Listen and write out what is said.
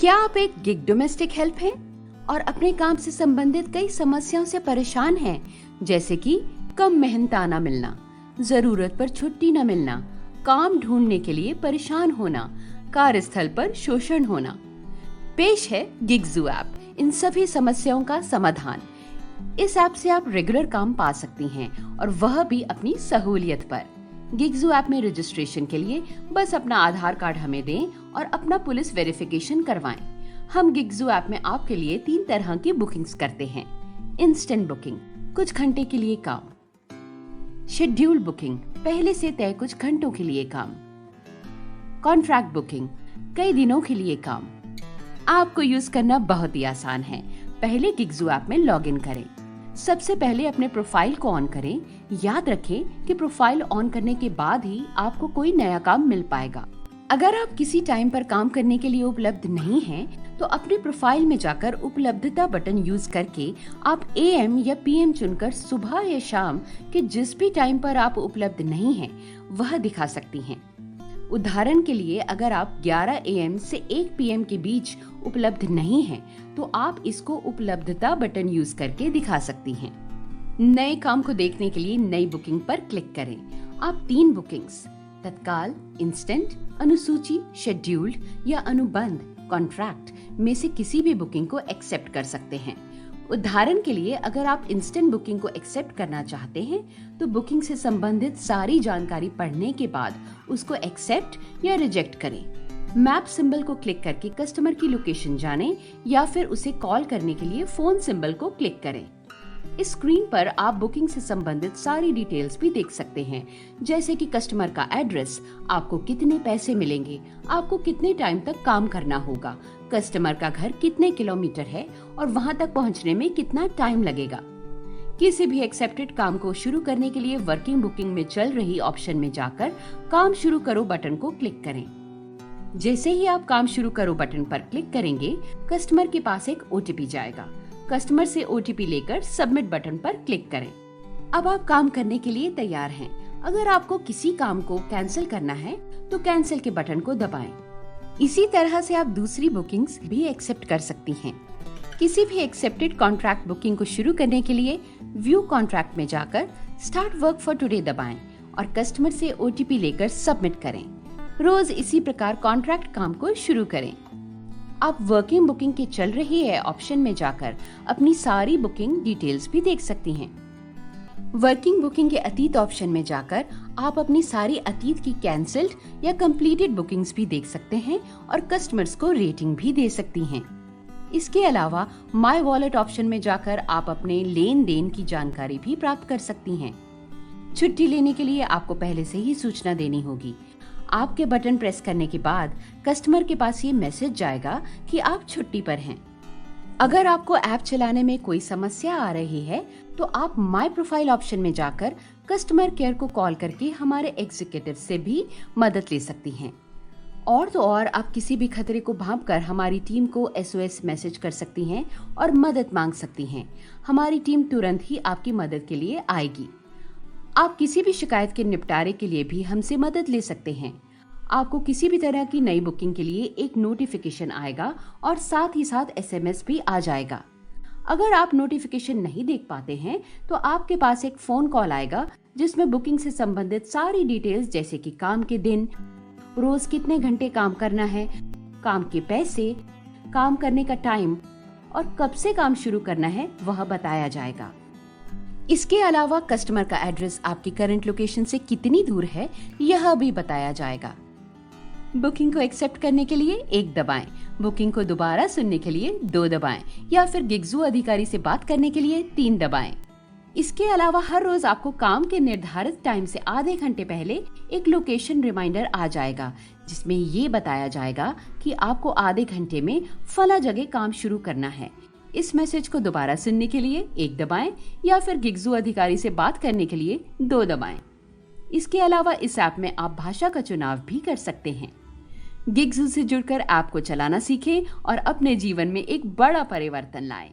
क्या आप एक गिग डोमेस्टिक हेल्प हैं और अपने काम से संबंधित कई समस्याओं से परेशान हैं, जैसे कि कम मेहनताना मिलना, जरूरत पर छुट्टी न मिलना, काम ढूंढने के लिए परेशान होना, कार्यस्थल पर शोषण होना। पेश है गिगजू ऐप इन सभी समस्याओं का समाधान। इस ऐप से आप रेगुलर काम पा सकती हैं और वह भी अपनी सहूलियत पर। गिगजू ऐप में रजिस्ट्रेशन के लिए बस अपना आधार कार्ड हमें दें और अपना पुलिस वेरिफिकेशन करवाएं। हम गिगजू ऐप में आपके लिए 3 तरह की बुकिंग्स करते हैं। इंस्टेंट बुकिंग, कुछ घंटे के लिए काम। शेड्यूल बुकिंग, पहले से तय कुछ घंटों के लिए काम। कॉन्ट्रैक्ट बुकिंग, कई दिनों के लिए काम। आपको यूज करना बहुत ही आसान है। पहले गिगजू ऐप में लॉगिन करें। सबसे पहले अपने प्रोफाइल को ऑन करें। याद रखें कि प्रोफाइल ऑन करने के बाद ही आपको कोई नया काम मिल पाएगा। अगर आप किसी टाइम पर काम करने के लिए उपलब्ध नहीं हैं, तो अपने प्रोफाइल में जाकर उपलब्धता बटन यूज करके आप AM या PM चुनकर सुबह या शाम के जिस भी टाइम पर आप उपलब्ध नहीं हैं, वह दिखा सकती हैं। उदाहरण के लिए अगर आप 11 AM से 1 PM के बीच उपलब्ध नहीं हैं, तो आप इसको उपलब्धता बटन यूज करके दिखा सकती हैं। नए काम को देखने के लिए नई बुकिंग पर क्लिक करें। आप 3 बुकिंग्स तत्काल, इंस्टेंट, अनुसूची, शेड्यूल्ड या अनुबंध, कॉन्ट्रैक्ट में से किसी भी बुकिंग को एक्सेप्ट कर सकते हैं। उदाहरण के लिए अगर आप इंस्टेंट बुकिंग को एक्सेप्ट करना चाहते हैं, तो बुकिंग से संबंधित सारी जानकारी पढ़ने के बाद उसको एक्सेप्ट या रिजेक्ट करें। मैप सिंबल को क्लिक करके कस्टमर की लोकेशन जानें या फिर उसे कॉल करने के लिए फोन सिंबल को क्लिक करें। इस स्क्रीन पर आप बुकिंग से संबंधित सारी डिटेल्स भी देख सकते हैं, जैसे कि कस्टमर का एड्रेस, आपको कितने पैसे मिलेंगे, आपको कितने टाइम तक काम करना होगा, कस्टमर का घर कितने किलोमीटर है और वहां तक पहुंचने में कितना टाइम लगेगा। किसी भी एक्सेप्टेड काम को शुरू करने के लिए वर्किंग बुकिंग में चल रही ऑप्शन में जाकर काम शुरू करो बटन को क्लिक करें। जैसे ही आप काम शुरू करो बटन पर क्लिक करेंगे, कस्टमर के पास एक OTP जाएगा। कस्टमर से OTP लेकर सबमिट बटन पर क्लिक करें। अब आप काम करने के लिए तैयार हैं। अगर आपको किसी काम को कैंसिल करना है, तो कैंसिल के बटन को दबाएं। इसी तरह से आप दूसरी बुकिंग्स भी एक्सेप्ट कर सकती हैं। किसी भी एक्सेप्टेड कॉन्ट्रैक्ट बुकिंग को शुरू करने के लिए व्यू कॉन्ट्रैक्ट में जाकर स्टार्ट वर्क फॉर टुडे दबाएं और कस्टमर से OTP लेकर सबमिट करें। रोज इसी प्रकार कॉन्ट्रैक्ट काम को शुरू करें। आप वर्किंग बुकिंग के चल रही है ऑप्शन में जाकर अपनी सारी बुकिंग डिटेल्स भी देख सकती हैं। वर्किंग बुकिंग के अतीत ऑप्शन में जाकर आप अपनी सारी अतीत की कैंसिल्ड या कंप्लीटेड बुकिंग्स भी देख सकते हैं और कस्टमर्स को रेटिंग भी दे सकती हैं। इसके अलावा माय वॉलेट ऑप्शन में जाकर आप अपने लेन देन की जानकारी भी प्राप्त कर सकती हैं। छुट्टी लेने के लिए आपको पहले से ही सूचना देनी होगी। आपके बटन प्रेस करने के बाद कस्टमर के पास ये मैसेज जाएगा कि आप छुट्टी पर हैं। अगर आपको ऐप चलाने में कोई समस्या आ रही है, तो आप माय प्रोफाइल ऑप्शन में जाकर कस्टमर केयर को कॉल करके हमारे एग्जीक्यूटिव से भी मदद ले सकती हैं। और तो और आप किसी भी खतरे को भांपकर हमारी टीम को SOS मैसेज कर सकती हैं और मदद मांग सकती हैं। हमारी टीम तुरंत ही आपकी मदद के लिए आएगी। आप किसी भी शिकायत के निपटारे के लिए भी हमसे मदद ले सकते हैं। आपको किसी भी तरह की नई बुकिंग के लिए एक नोटिफिकेशन आएगा और साथ ही साथ SMS भी आ जाएगा। अगर आप नोटिफिकेशन नहीं देख पाते हैं, तो आपके पास एक फोन कॉल आएगा जिसमें बुकिंग से संबंधित सारी डिटेल्स, जैसे कि काम के दिन, रोज कितने घंटे काम करना है, काम के पैसे, काम करने का टाइम और कब से काम शुरू करना है, वह बताया जाएगा। इसके अलावा कस्टमर का एड्रेस आपकी करंट लोकेशन से कितनी दूर है, यह भी बताया जाएगा। बुकिंग को एक्सेप्ट करने के लिए 1 दबाएं, बुकिंग को दोबारा सुनने के लिए 2 दबाएं या फिर गिगजू अधिकारी से बात करने के लिए 3 दबाएं। इसके अलावा हर रोज आपको काम के निर्धारित टाइम से आधे घंटे पहले एक लोकेशन रिमाइंडर आ जाएगा, जिसमें ये बताया जाएगा कि आपको आधे घंटे में फला जगह काम शुरू करना है। इस मैसेज को दोबारा सुनने के लिए 1 दबाएं या फिर गिगजू अधिकारी से बात करने के लिए 2 दबाएं। इसके अलावा इस ऐप में आप भाषा का चुनाव भी कर सकते हैं। गिगजू से जुड़कर ऐप को चलाना सीखें और अपने जीवन में एक बड़ा परिवर्तन लाएं।